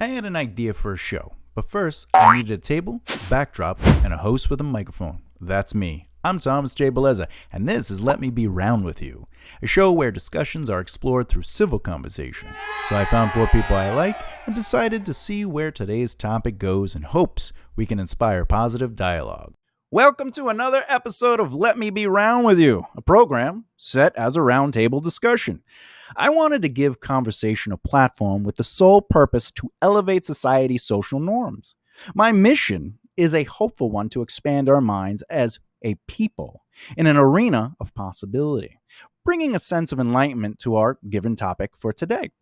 I had an idea for a show, but first I needed a table, backdrop, and a host with a microphone. That's me. I'm Thomas J. Beleza, and this is Let Me Be Round With You, a show where discussions are explored through civil conversation. So I found 4 people I like and decided to see where today's topic goes in hopes we can inspire positive dialogue. Welcome to another episode of Let Me Be Round With You, a program set as a roundtable discussion. I wanted to give conversation a platform with the sole purpose to elevate society's social norms. My mission is a hopeful one to expand our minds as a people in an arena of possibility, bringing a sense of enlightenment to our given topic for today.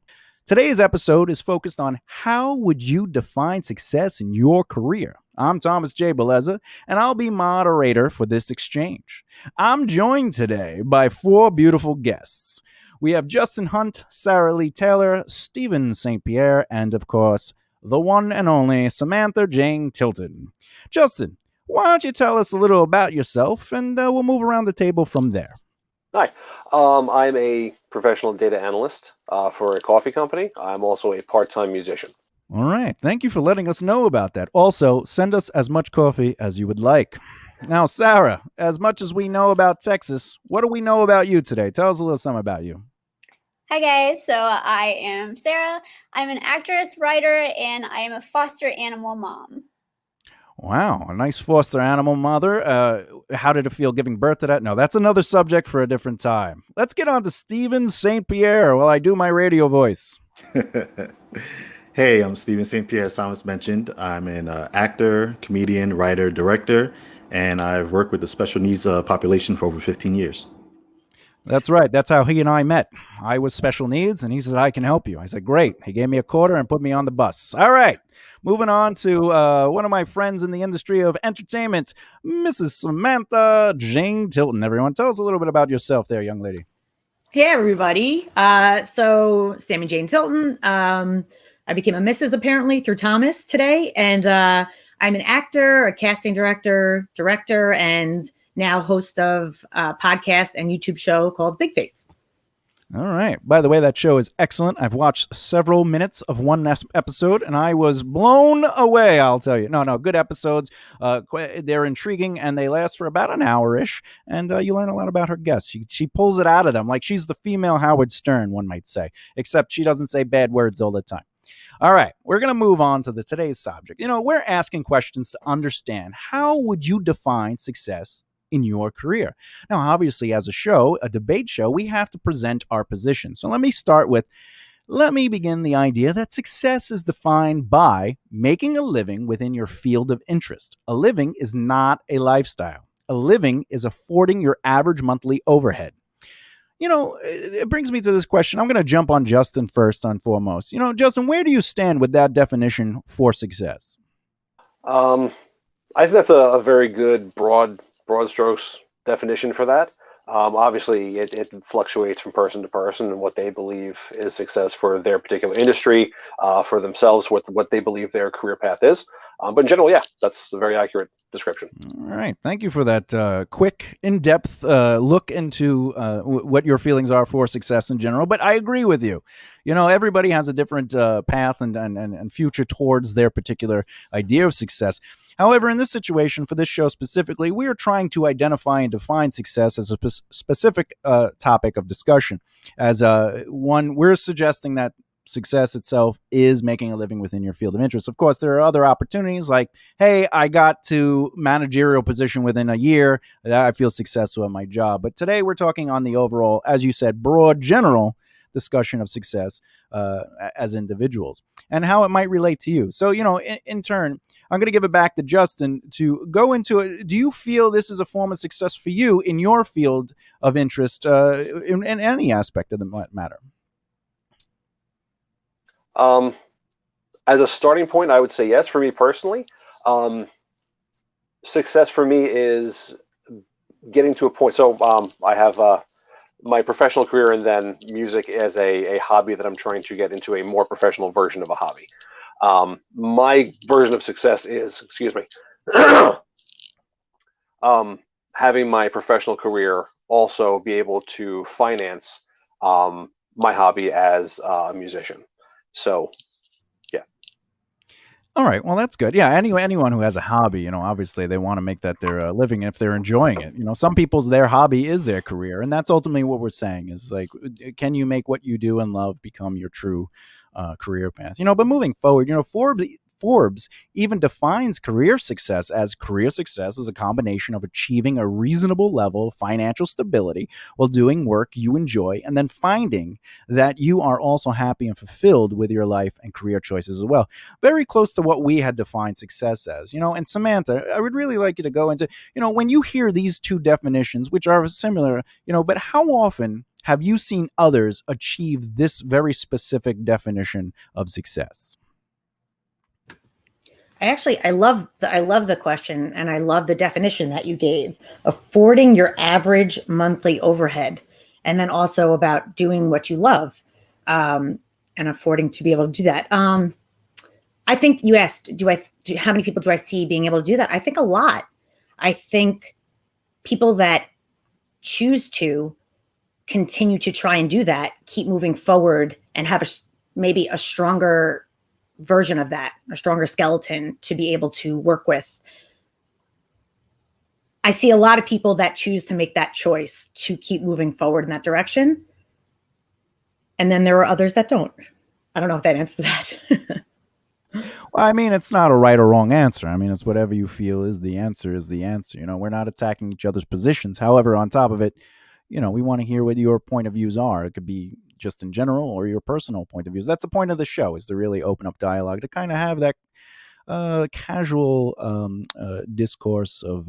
Today's episode is focused on how would you define success in your career? I'm Thomas J. Beleza, and I'll be moderator for this exchange. I'm joined today by 4 beautiful guests. We have Justin Hunt, Sarah Lee Taylor, Stephen St. Pierre, and of course, the one and only Samantha Jane Tilton. Justin, why don't you tell us a little about yourself, and we'll move around the table from there. Hi, I'm a professional data analyst for a coffee company. I'm also a part-time musician. All right. Thank you for letting us know about that. Also, send us as much coffee as you would like. Now, Sarah, as much as we know about Texas, what do we know about you today? Tell us a little something about you. Hi guys, so I am Sarah. I'm an actress, writer, and I am a foster animal mom. Wow, a nice foster animal mother. How did it feel giving birth to that? No, that's another subject for a different time. Let's get on to Stephen St. Pierre while I do my radio voice. Hey, I'm Stephen St. Pierre, as Thomas mentioned. I'm an actor, comedian, writer, director, and I've worked with the special needs population for over 15 years. That's right. That's how he and I met. I was special needs, and he said, I can help you. I said, great. He gave me a quarter and put me on the bus. All right. Moving on to one of my friends in the industry of entertainment, Mrs. Samantha Jane Tilton. Everyone, tell us a little bit about yourself there, young lady. Hey, everybody. So Sammy Jane Tilton. I became a Mrs. apparently through Thomas today. And I'm an actor, a casting director, and now host of a podcast and YouTube show called Big Face. All right. By the way, that show is excellent. I've watched several minutes of one episode, and I was blown away, I'll tell you. No, good episodes. They're intriguing, and they last for about an hour-ish, and you learn a lot about her guests. She pulls it out of them like she's the female Howard Stern, one might say, except she doesn't say bad words all the time. All right, we're going to move on to today's subject. We're asking questions to understand how would you define success in your career. Now, obviously, as a debate show, we have to present our position. So let me begin the idea that success is defined by making a living within your field of interest. A living is not a lifestyle. A living is affording your average monthly overhead. It brings me to this question. I'm going to jump on Justin first and foremost. Justin, where do you stand with that definition for success? I think that's a very good broad strokes definition for that. Obviously, it fluctuates from person to person and what they believe is success for their particular industry, for themselves, what they believe their career path is. But in general, yeah, that's a very accurate description. All right. Thank you for that quick, in-depth look into what your feelings are for success in general. But I agree with you. Everybody has a different path and future towards their particular idea of success. However, in this situation, for this show specifically, we are trying to identify and define success as a specific topic of discussion. As one, we're suggesting that success itself is making a living within your field of interest. Of course, there are other opportunities like, hey, I got to managerial position within a year. I feel successful at my job. But today we're talking on the overall, as you said, broad, general discussion of success as individuals and how it might relate to you. So, in turn, I'm going to give it back to Justin to go into it. Do you feel this is a form of success for you in your field of interest in any aspect of the matter? As a starting point, I would say yes. For me personally, success for me is getting to a point. So I have my professional career and then music as a hobby that I'm trying to get into a more professional version of a hobby. My version of success is, having my professional career also be able to finance my hobby as a musician. So, yeah. All right. Well, that's good. Yeah. Anyone who has a hobby, obviously they want to make that their living if they're enjoying it. Some people's their hobby is their career, and that's ultimately what we're saying is like, can you make what you do and love become your true career path? But moving forward, Forbes even defines career success as a combination of achieving a reasonable level of financial stability while doing work you enjoy, and then finding that you are also happy and fulfilled with your life and career choices as well. Very close to what we had defined success as. And Samantha, I would really like you to go into, when you hear these two definitions, which are similar, but how often have you seen others achieve this very specific definition of success? I love the question, and I love the definition that you gave: affording your average monthly overhead, and then also about doing what you love, and affording to be able to do that. I think you asked, how many people do I see being able to do that? I think a lot. I think people that choose to continue to try and do that keep moving forward and have maybe a stronger version of that, a stronger skeleton to be able to work with. I see a lot of people that choose to make that choice to keep moving forward in that direction. And then there are others that don't. I don't know if that answers that. Well, I mean, it's not a right or wrong answer. I mean, it's whatever you feel is the answer is the answer. We're not attacking each other's positions. However, on top of it, we want to hear what your point of views are. It could be just in general or your personal point of views. That's the point of the show, is to really open up dialogue, to kind of have that casual discourse of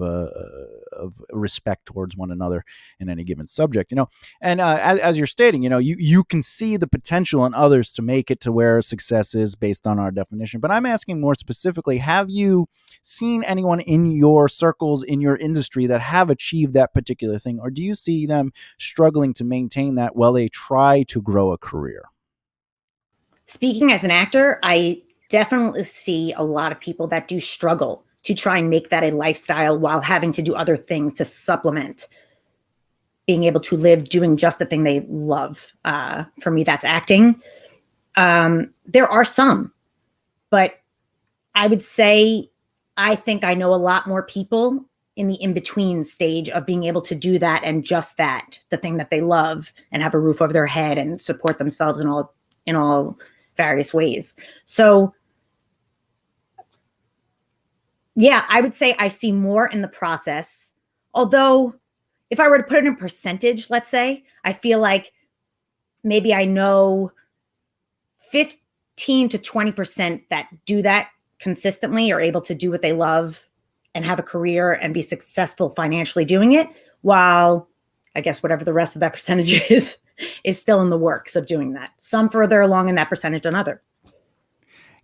respect towards one another in any given subject. And as you're stating, you can see the potential in others to make it to where success is based on our definition. But I'm asking more specifically, have you seen anyone in your circles, in your industry, that have achieved that particular thing, or do you see them struggling to maintain that while they try to grow a career? Speaking as an actor, I definitely see a lot of people that do struggle to try and make that a lifestyle while having to do other things to supplement being able to live doing just the thing they love. For me, that's acting. There are some, but I would say I think I know a lot more people in the in-between stage of being able to do that and just that, the thing that they love, and have a roof over their head and support themselves in all various ways. So yeah, I would say I see more in the process. Although if I were to put it in percentage, let's say, I feel like maybe I know 15 to 20% that do that consistently, are able to do what they love and have a career and be successful financially doing it, while I guess whatever the rest of that percentage is still in the works of doing that. Some further along in that percentage than others.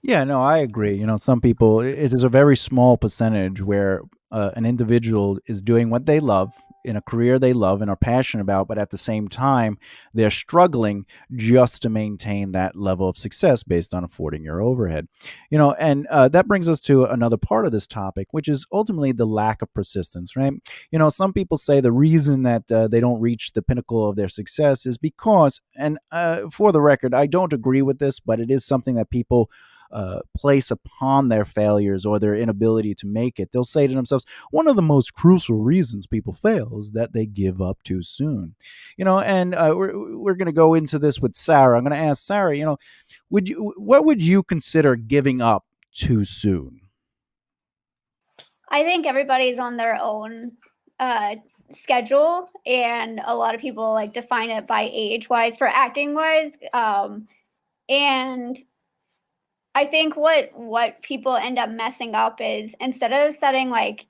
Yeah, no, I agree. Some people, it is a very small percentage where an individual is doing what they love in a career they love and are passionate about, but at the same time, they're struggling just to maintain that level of success based on affording your overhead. And that brings us to another part of this topic, which is ultimately the lack of persistence, right? Some people say the reason that they don't reach the pinnacle of their success is because, and for the record, I don't agree with this, but it is something that people place upon their failures or their inability to make it. They'll say to themselves, one of the most crucial reasons people fail is that they give up too soon. And we're going to go into this with Sarah. I'm going to ask Sarah, what would you consider giving up too soon? I think everybody's on their own schedule, and a lot of people like define it by age wise for acting wise. And I think what people end up messing up is, instead of setting like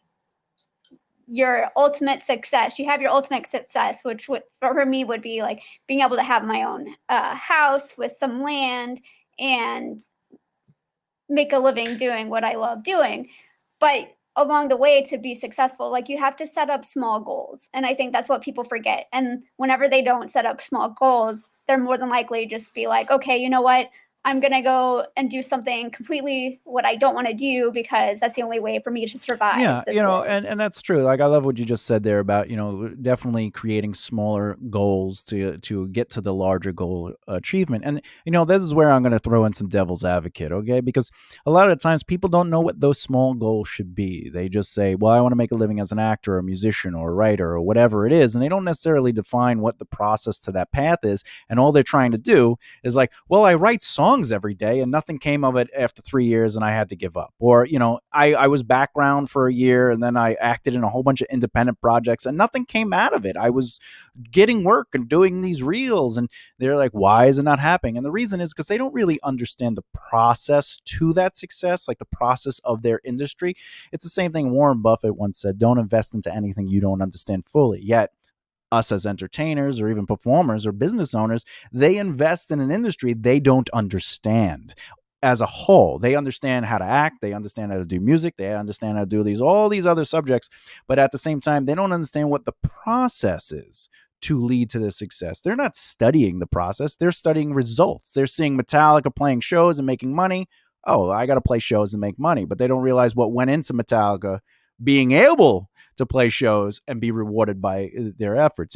your ultimate success, you have your ultimate success, which for me would be like being able to have my own house with some land and make a living doing what I love doing. But along the way, to be successful, like, you have to set up small goals. And I think that's what people forget. And whenever they don't set up small goals, they're more than likely just be like, okay, you know what? I'm going to go and do something completely what I don't want to do because that's the only way for me to survive. Yeah, this world. and that's true. Like, I love what you just said there about, definitely creating smaller goals to get to the larger goal achievement. And this is where I'm going to throw in some devil's advocate, okay? Because a lot of the times people don't know what those small goals should be. They just say, well, I want to make a living as an actor or a musician or a writer or whatever it is, and they don't necessarily define what the process to that path is. And all they're trying to do is like, well, I write songs every day and nothing came of it after 3 years and I had to give up. Or, I was background for a year and then I acted in a whole bunch of independent projects and nothing came out of it. I was getting work and doing these reels, and they're like, why is it not happening? And the reason is because they don't really understand the process to that success, like the process of their industry. It's the same thing Warren Buffett once said, don't invest into anything you don't understand fully. Yet us as entertainers or even performers or business owners, they invest in an industry they don't understand as a whole. They understand how to act, they understand how to do music, they understand how to do all these other subjects, but at the same time, they don't understand what the process is to lead to this success. They're not studying the process, they're studying results. They're seeing Metallica playing shows and making money. Oh, I got to play shows and make money, but they don't realize what went into Metallica being able to play shows and be rewarded by their efforts,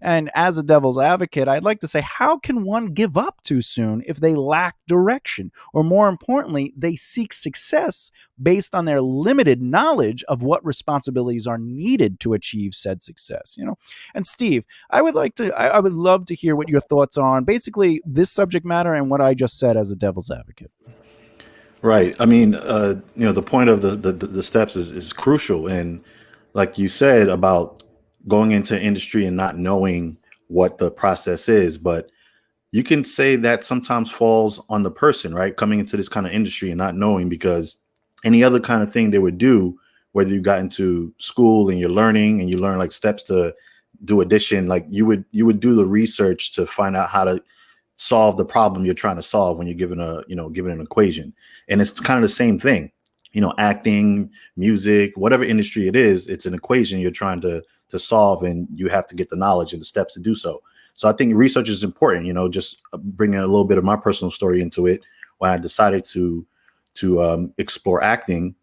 And as a devil's advocate, I'd like to say, how can one give up too soon if they lack direction? Or more importantly, they seek success based on their limited knowledge of what responsibilities are needed to achieve said success, And Steve, I would love to hear what your thoughts are on basically this subject matter and what I just said as a devil's advocate. Right. I mean, the point of the steps is crucial. And like you said about going into industry and not knowing what the process is, but you can say that sometimes falls on the person, right? Coming into this kind of industry and not knowing, because any other kind of thing they would do, whether you got into school and you're learning and you learn like steps to do addition, like you would do the research to find out how to solve the problem you're trying to solve when you're given an equation. And it's kind of the same thing, acting, music, whatever industry it is, it's an equation you're trying to solve, and you have to get the knowledge and the steps to do so. So I think research is important, just bringing a little bit of my personal story into it. When I decided to explore acting,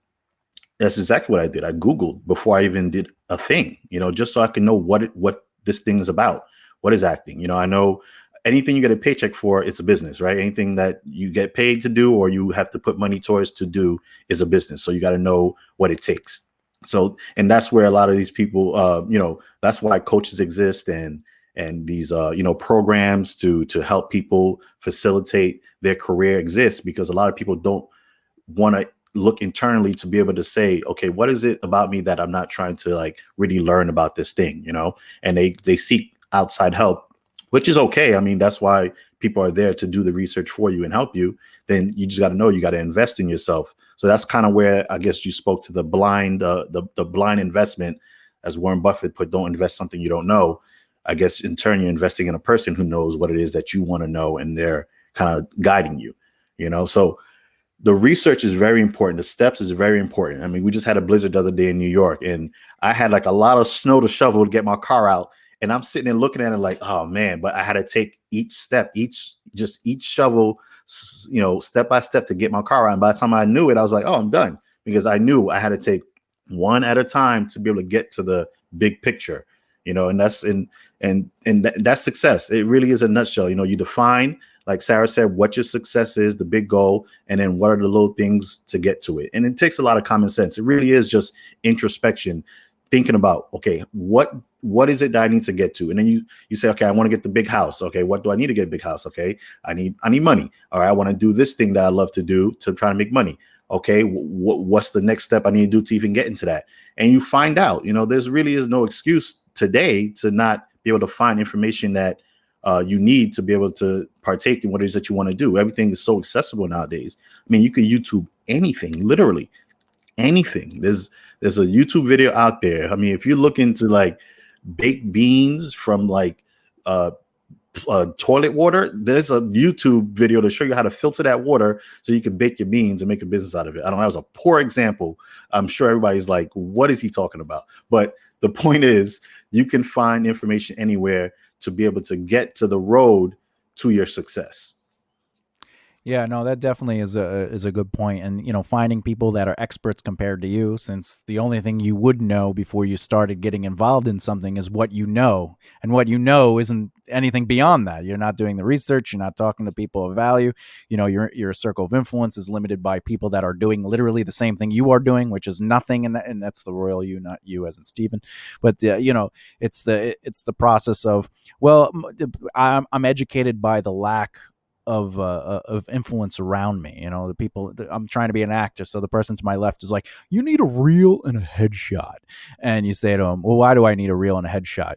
that's exactly what I did. I Googled before I even did a thing, just so I can know what this thing is about. What is acting? I know anything you get a paycheck for, it's a business, right? Anything that you get paid to do or you have to put money towards to do is a business. So you got to know what it takes. So, and that's where a lot of these people, that's why coaches exist and these, programs to help people facilitate their career exist, because a lot of people don't want to look internally to be able to say, okay, what is it about me that I'm not trying to like really learn about this thing, and they seek outside help, which is okay. I mean, that's why people are there to do the research for you and help you. Then you just got to know you got to invest in yourself. So that's kind of where I guess you spoke to the blind, the blind investment, as Warren Buffett put, don't invest something you don't know. I guess in turn, you're investing in a person who knows what it is that you want to know, and they're kind of guiding you, So the research is very important. The steps is very important. I mean, we just had a blizzard the other day in New York, and I had like a lot of snow to shovel to get my car out. And I'm sitting there looking at it like, oh man, but I had to take each step, each shovel, step by step to get my car out. And by the time I knew it, I was like, oh, I'm done, because I knew I had to take one at a time to be able to get to the big picture, and that's that's success. It really is a nutshell. You define, like Sarah said, what your success is, the big goal, and then what are the little things to get to it. And it takes a lot of common sense. It really is just introspection, thinking about, okay, what is it that I need to get to? And then you say, okay, I want to get the big house. Okay, what do I need to get a big house? Okay, I need money. All right, I want to do this thing that I love to do to try to make money. Okay, what's the next step I need to do to even get into that? And you find out, there's really is no excuse today to not be able to find information that you need to be able to partake in what it is that you want to do. Everything is so accessible nowadays. I mean, you can YouTube anything, literally anything. There's a YouTube video out there. I mean, if you look into like baked beans from like toilet water, there's a YouTube video to show you how to filter that water so you can bake your beans and make a business out of it. I don't know, that was a poor example. I'm sure everybody's like, what is he talking about? But the point is, you can find information anywhere to be able to get to the road to your success. Yeah, no, that definitely is a good point. And finding people that are experts compared to you, since the only thing you would know before you started getting involved in something is what you know, and what you know isn't anything beyond that. You're not doing the research. You're not talking to people of value. Your circle of influence is limited by people that are doing literally the same thing you are doing, which is nothing. And that's the royal you, not you, as in Stephen. But it's the process of, well, I'm educated by the lack of influence around me. The people. I'm trying to be an actor, so the person to my left is like, "You need a reel and a headshot," and you say to him, "Well, why do I need a reel and a headshot?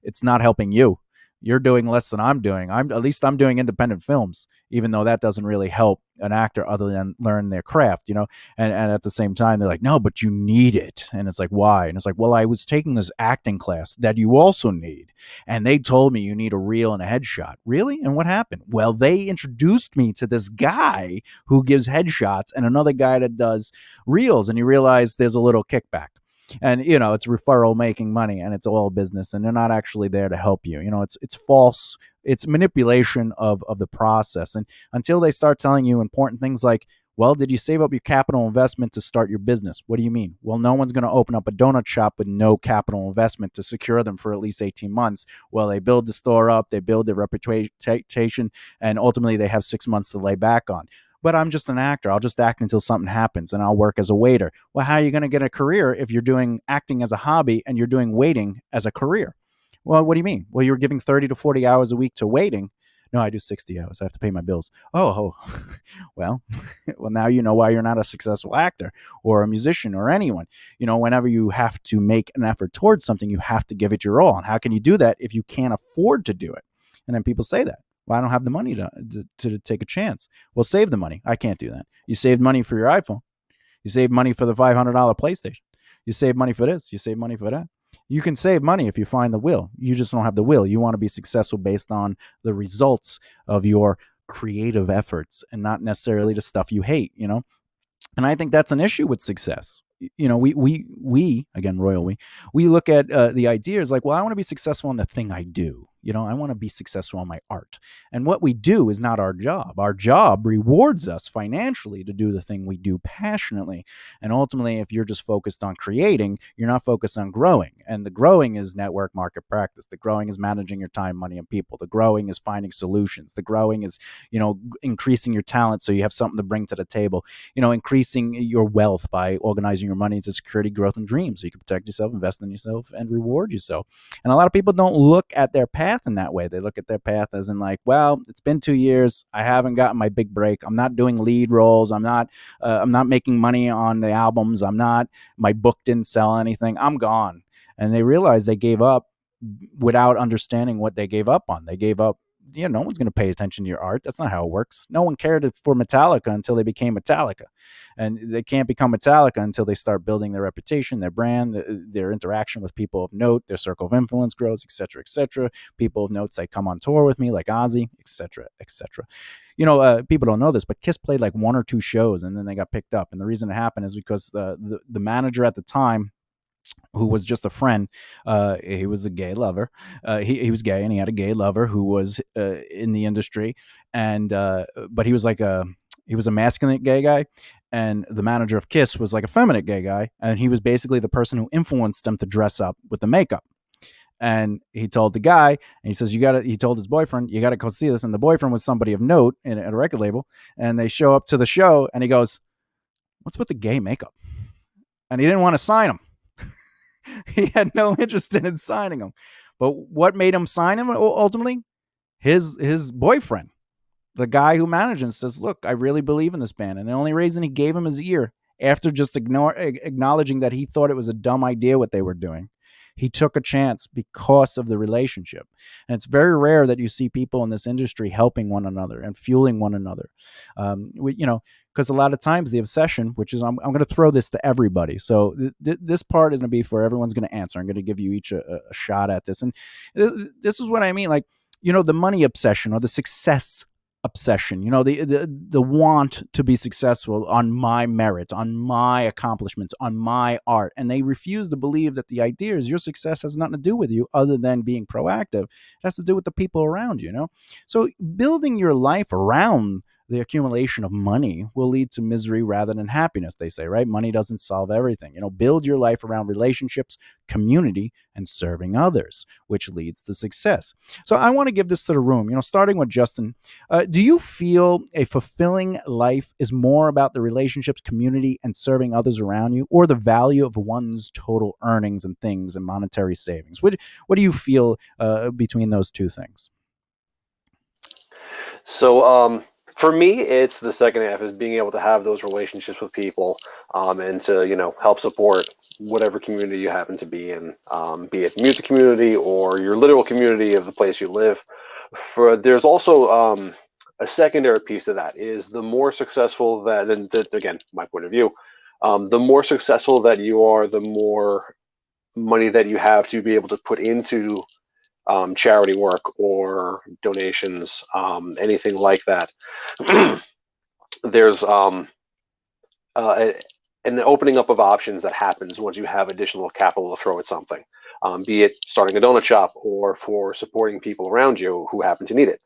It's not helping you. You're doing less than I'm doing. At least I'm doing independent films, even though that doesn't really help an actor other than learn their craft. And at the same time, they're like, no, but you need it, and it's like, why? And it's like, well, I was taking this acting class that you also need, and they told me you need a reel and a headshot. Really? And what happened? Well, they introduced me to this guy who gives headshots and another guy that does reels, and you realize there's a little kickback. And it's referral making money, and it's all business, and they're not actually there to help you. It's false. It's manipulation of the process. And until they start telling you important things like, well, did you save up your capital investment to start your business? What do you mean? Well, no one's going to open up a donut shop with no capital investment to secure them for at least 18 months. Well, they build the store up, they build their reputation, and ultimately they have 6 months to lay back on. But I'm just an actor. I'll just act until something happens, and I'll work as a waiter. Well, how are you going to get a career if you're doing acting as a hobby and you're doing waiting as a career? Well, what do you mean? Well, you're giving 30 to 40 hours a week to waiting. No, I do 60 hours. I have to pay my bills. Oh. Well, well, now you know why you're not a successful actor or a musician or anyone. Whenever you have to make an effort towards something, you have to give it your all. And how can you do that if you can't afford to do it? And then people say that. Well, I don't have the money to take a chance. Well, save the money. I can't do that. You saved money for your iPhone. You save money for the $500 PlayStation. You save money for this. You save money for that. You can save money if you find the will. You just don't have the will. You want to be successful based on the results of your creative efforts and not necessarily the stuff you hate, And I think that's an issue with success. We again, royal we look at the idea as like, well, I want to be successful in the thing I do. I want to be successful on my art. And what we do is not our job. Our job rewards us financially to do the thing we do passionately. And ultimately, if you're just focused on creating, you're not focused on growing. And the growing is network market practice. The growing is managing your time, money, and people. The growing is finding solutions. The growing is, increasing your talent so you have something to bring to the table. Increasing your wealth by organizing your money into security, growth, and dreams so you can protect yourself, invest in yourself, and reward yourself. And a lot of people don't look at their path in that way. They look at their path as in like, well, it's been 2 years. I haven't gotten my big break. I'm not doing lead roles. I'm not making money on the albums. My book didn't sell anything. I'm gone. And they realize they gave up without understanding what they gave up on. They gave up. No one's going to pay attention to your art. That's not how it works. No one cared for Metallica until they became Metallica. And they can't become Metallica until they start building their reputation, their brand, their interaction with people of note, their circle of influence grows, et cetera, et cetera. People of note say, come on tour with me, like Ozzy, et cetera, et cetera. People don't know this, but Kiss played like 1 or 2 shows and then they got picked up. And the reason it happened is because the manager at the time, who was just a friend. He was a gay lover. He was gay and he had a gay lover who was in the industry. And but he was a masculine gay guy. And the manager of Kiss was like a feminine gay guy. And he was basically the person who influenced them to dress up with the makeup. And he told the guy, and he says, he told his boyfriend, you got to go see this. And the boyfriend was somebody of note at a record label. And they show up to the show and he goes, what's with the gay makeup? And he didn't want to sign him. He had no interest in signing him. But what made him sign him ultimately? His boyfriend, the guy who managed him, says, look, I really believe in this band. And the only reason he gave him his ear, after just acknowledging that he thought it was a dumb idea what they were doing, he took a chance because of the relationship. And it's very rare that you see people in this industry helping one another and fueling one another. Because a lot of times the obsession, which is, I'm going to throw this to everybody. So this part is going to be for everyone's going to answer. I'm going to give you each a shot at this. And this is what I mean. Like, the money obsession or the success obsession, the want to be successful on my merit, on my accomplishments, on my art. And they refuse to believe that the idea is your success has nothing to do with you other than being proactive. It has to do with the people around you, So building your life around the accumulation of money will lead to misery rather than happiness, they say, right? Money doesn't solve everything. Build your life around relationships, community, and serving others, which leads to success. So I want to give this to the room, starting with Justin. Do you feel a fulfilling life is more about the relationships, community, and serving others around you, or the value of one's total earnings and things and monetary savings? What do you feel between those two things? So for me, it's the second half, is being able to have those relationships with people, and to help support whatever community you happen to be in, be it music community or your literal community of the place you live. There's also a secondary piece to that, is the more successful that, and that, again, my point of view, the more successful that you are, the more money that you have to be able to put into charity work or donations, anything like that. There's an opening up of options that happens once you have additional capital to throw at something, be it starting a donut shop or for supporting people around you who happen to need it.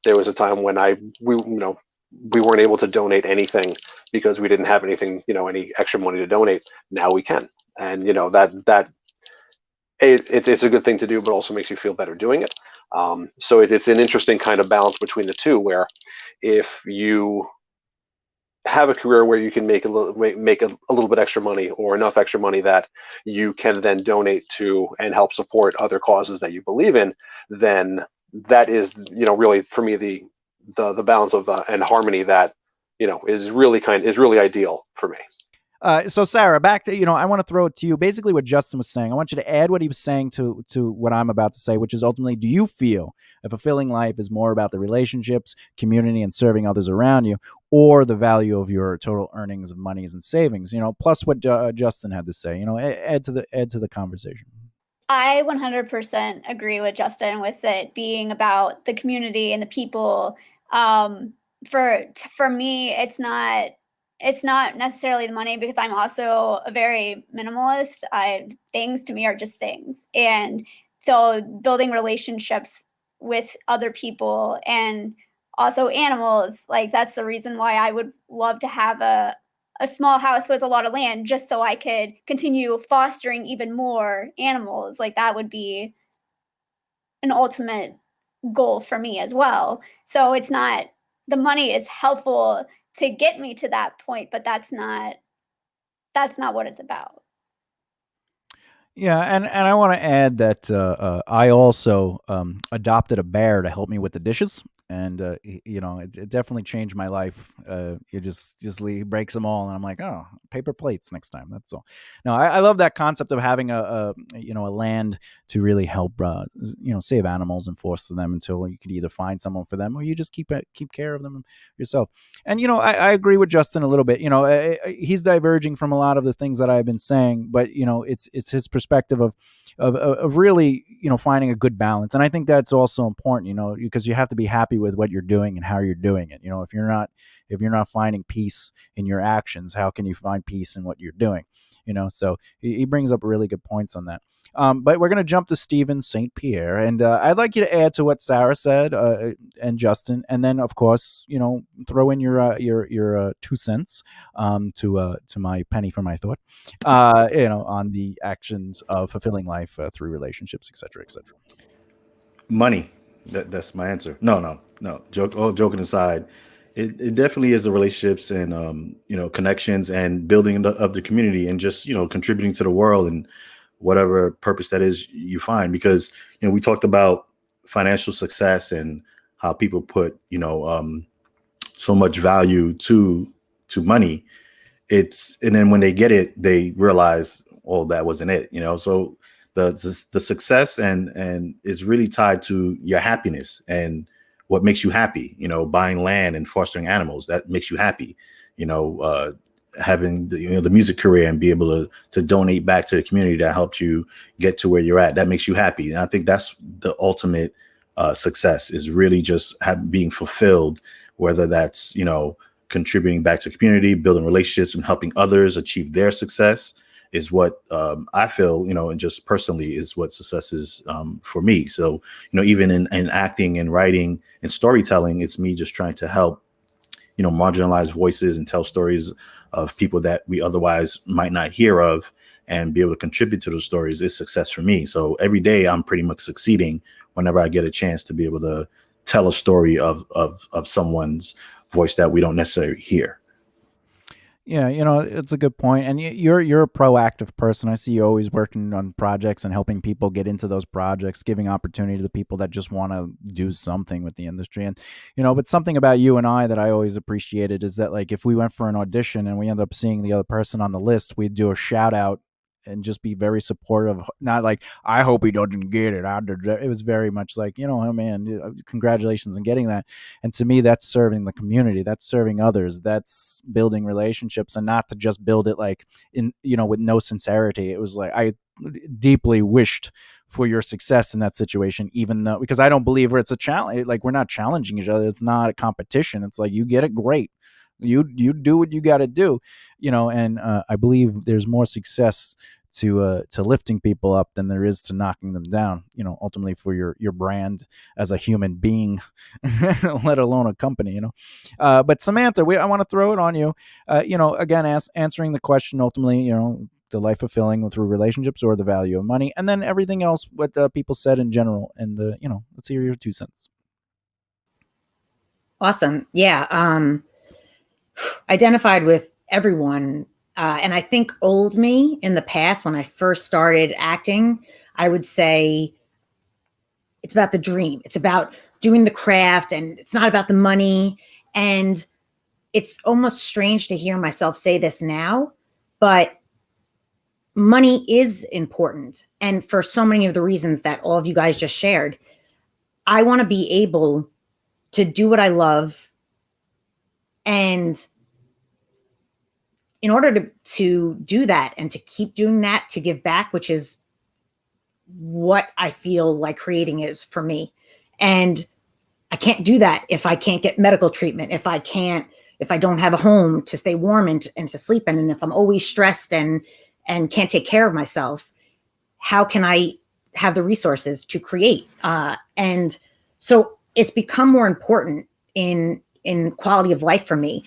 There was a time when we weren't able to donate anything because we didn't have anything, any extra money to donate. Now we can, and it's a good thing to do, but also makes you feel better doing it. So it's an interesting kind of balance between the two, where if you have a career where you can make a little bit extra money, or enough extra money that you can then donate to and help support other causes that you believe in, then that is really, for me, the balance of and harmony that is really ideal for me. So Sarah, back to, I want to throw it to you. Basically what Justin was saying, I want you to add what he was saying to what I'm about to say, which is ultimately, do you feel a fulfilling life is more about the relationships, community, and serving others around you, or the value of your total earnings of monies and savings, plus what Justin had to say, add to the conversation. I 100% agree with Justin with it being about the community and the people. For me, it's not necessarily the money, because I'm also a very minimalist. Things to me are just things. And so building relationships with other people and also animals, like that's the reason why I would love to have a small house with a lot of land, just so I could continue fostering even more animals. Like that would be an ultimate goal for me as well. So it's not, the money is helpful to get me to that point, but that's not what it's about. Yeah, and I want to add that I also adopted a bear to help me with the dishes, and it definitely changed my life. You just he breaks them all, and I'm like, oh, paper plates next time. That's all. No, I love that concept of having a land to really help save animals and foster them until you could either find someone for them, or you just keep care of them yourself. And I agree with Justin a little bit. He's diverging from a lot of the things that I've been saying, but it's his perspective of really finding a good balance. And I think that's also important, because you have to be happy with what you're doing and how you're doing it. If you're not finding peace in your actions, how can you find peace in what you're doing? So he brings up really good points on that. But we're going to jump to Stephen St. Pierre, and I'd like you to add to what Sarah said and Justin, and then of course throw in your 2 cents to my penny for my thought, on the actions of fulfilling life through relationships, etc., etc. Money. That's my answer. No. All joking aside, it definitely is the relationships and connections and building of the community, and just contributing to the world and whatever purpose that is you find. Because we talked about financial success and how people put so much value to money. And then when they get it, they realize, oh, that wasn't it. So the success and is really tied to your happiness and what makes you happy. Buying land and fostering animals, that makes you happy. Having the music career and be able to donate back to the community that helped you get to where you're at, that makes you happy. And I think that's the ultimate success, is really just being fulfilled, whether that's contributing back to the community, building relationships, and helping others achieve their success, is what I feel, and just personally is what success is for me. So, even in acting and writing and storytelling, it's me just trying to help, marginalized voices and tell stories of people that we otherwise might not hear of, and be able to contribute to those stories is success for me. So every day I'm pretty much succeeding whenever I get a chance to be able to tell a story of someone's voice that we don't necessarily hear. Yeah, it's a good point. And you're a proactive person. I see you always working on projects and helping people get into those projects, giving opportunity to the people that just want to do something with the industry. And, but something about you and I that I always appreciated is that, like, if we went for an audition and we end up seeing the other person on the list, we'd do a shout out and just be very supportive. Not like, I hope he doesn't get it. It was very much like, oh man, congratulations on getting that. And to me, that's serving the community. That's serving others. That's building relationships, and not to just build it like with no sincerity. It was like, I deeply wished for your success in that situation, even though, because I don't believe it's a challenge. Like, we're not challenging each other. It's not a competition. It's like, you get it, great. You do what you got to do, and I believe there's more success to lifting people up than there is to knocking them down, ultimately for your brand as a human being, let alone a company, but Samantha, I want to throw it on you, again, answering the question ultimately, the life fulfilling through relationships or the value of money, and then everything else what people said in general, and let's hear your 2 cents. Awesome. Yeah. Identified with everyone. And I think old me in the past, when I first started acting, I would say it's about the dream. It's about doing the craft, and it's not about the money. And it's almost strange to hear myself say this now, but money is important. And for so many of the reasons that all of you guys just shared, I want to be able to do what I love. And in order to do that and to keep doing that, to give back, which is what I feel like creating is for me. And I can't do that if I can't get medical treatment, if I don't have a home to stay warm and to sleep in, and if I'm always stressed and can't take care of myself, how can I have the resources to create? And so it's become more important in quality of life for me.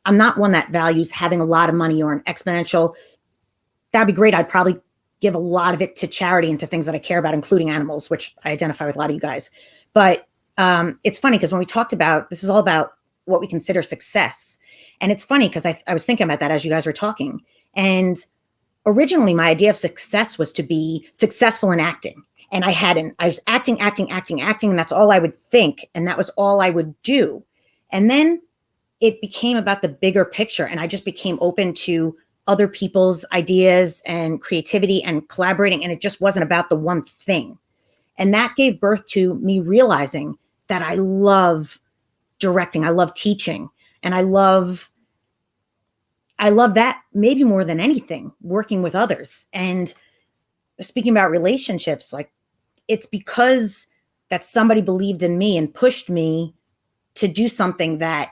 I'm not one that values having a lot of money or an exponential. That'd be great. I'd probably give a lot of it to charity and to things that I care about, including animals, which I identify with a lot of you guys. But it's funny because when we talked about, this is all about what we consider success. And it's funny because I was thinking about that as you guys were talking. And originally my idea of success was to be successful in acting. And I was acting. And that's all I would think. And that was all I would do. And then it became about the bigger picture. And I just became open to other people's ideas and creativity and collaborating. And it just wasn't about the one thing. And that gave birth to me realizing that I love directing. I love teaching. And I love that maybe more than anything, working with others. And speaking about relationships, like, it's because that somebody believed in me and pushed me to do something that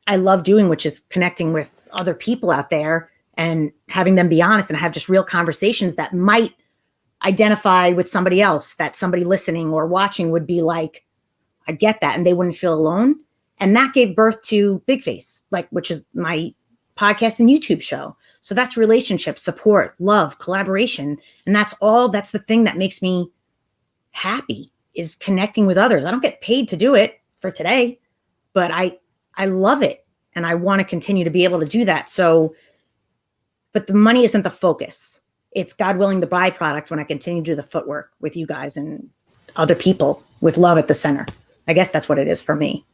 I love doing, which is connecting with other people out there and having them be honest and have just real conversations that might identify with somebody else, that somebody listening or watching would be like, I get that. And they wouldn't feel alone. And that gave birth to Big Face, which is my podcast and YouTube show. So that's relationships, support, love, collaboration. And that's the thing that makes me happy, is connecting with others. I don't get paid to do it for today, but I love it. And I want to continue to be able to do that. So, but the money isn't the focus. It's, God willing, the byproduct when I continue to do the footwork with you guys and other people with love at the center. I guess that's what it is for me.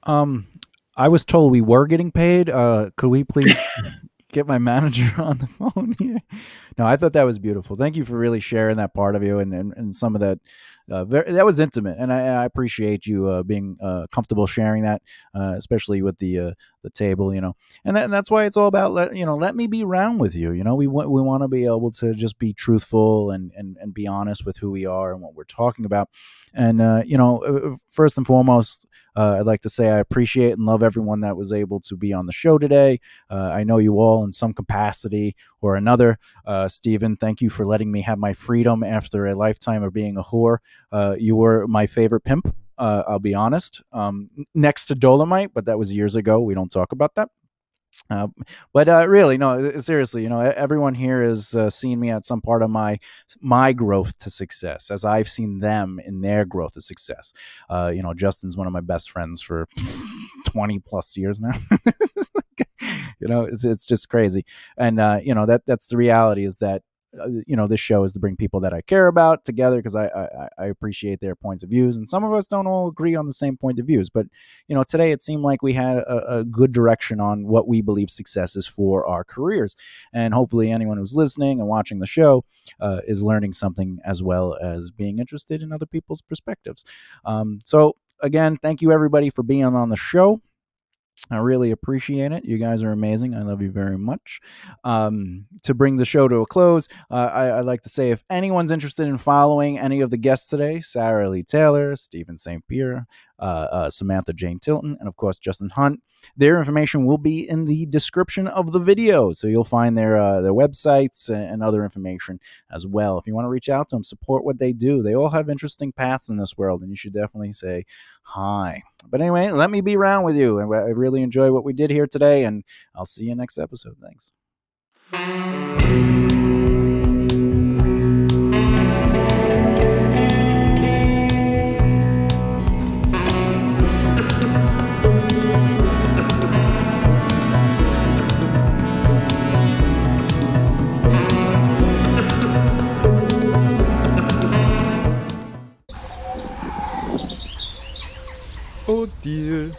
I was told we were getting paid. Could we please get my manager on the phone here? No, I thought that was beautiful. Thank you for really sharing that part of you and some of that that was intimate, and I appreciate you being comfortable sharing that, especially with the table, you know, and that's why it's all about let me be round with you. You know, we want to be able to just be truthful and be honest with who we are and what we're talking about, and first and foremost. I'd like to say I appreciate and love everyone that was able to be on the show today. I know you all in some capacity or another. Stephen, thank you for letting me have my freedom after a lifetime of being a whore. You were my favorite pimp. I'll be honest. Next to Dolomite, but that was years ago. We don't talk about that. But really, no, seriously, everyone here has seen me at some part of my growth to success, as I've seen them in their growth to success. Justin's one of my best friends for 20 plus years now. It's just crazy, and that's the reality, is that this show is to bring people that I care about together, because I appreciate their points of views, and some of us don't all agree on the same point of views, but today it seemed like we had a good direction on what we believe success is for our careers, and hopefully anyone who's listening and watching the show is learning something, as well as being interested in other people's perspectives. So again, thank you everybody for being on the show. I really appreciate it. You guys are amazing. I love you very much. To bring the show to a close, I'd like to say, if anyone's interested in following any of the guests today, Sarah Lee Taylor, Stephen St. Pierre, Samantha Jane Tilton, and of course Justin Hunt, their information will be in the description of the video, so you'll find their websites and other information as well. If you want to reach out to them, support what they do. They all have interesting paths in this world, and you should definitely say hi. But anyway, let me be around with you, and I really enjoy what we did here today, and I'll see you next episode. Thanks. Oh dear.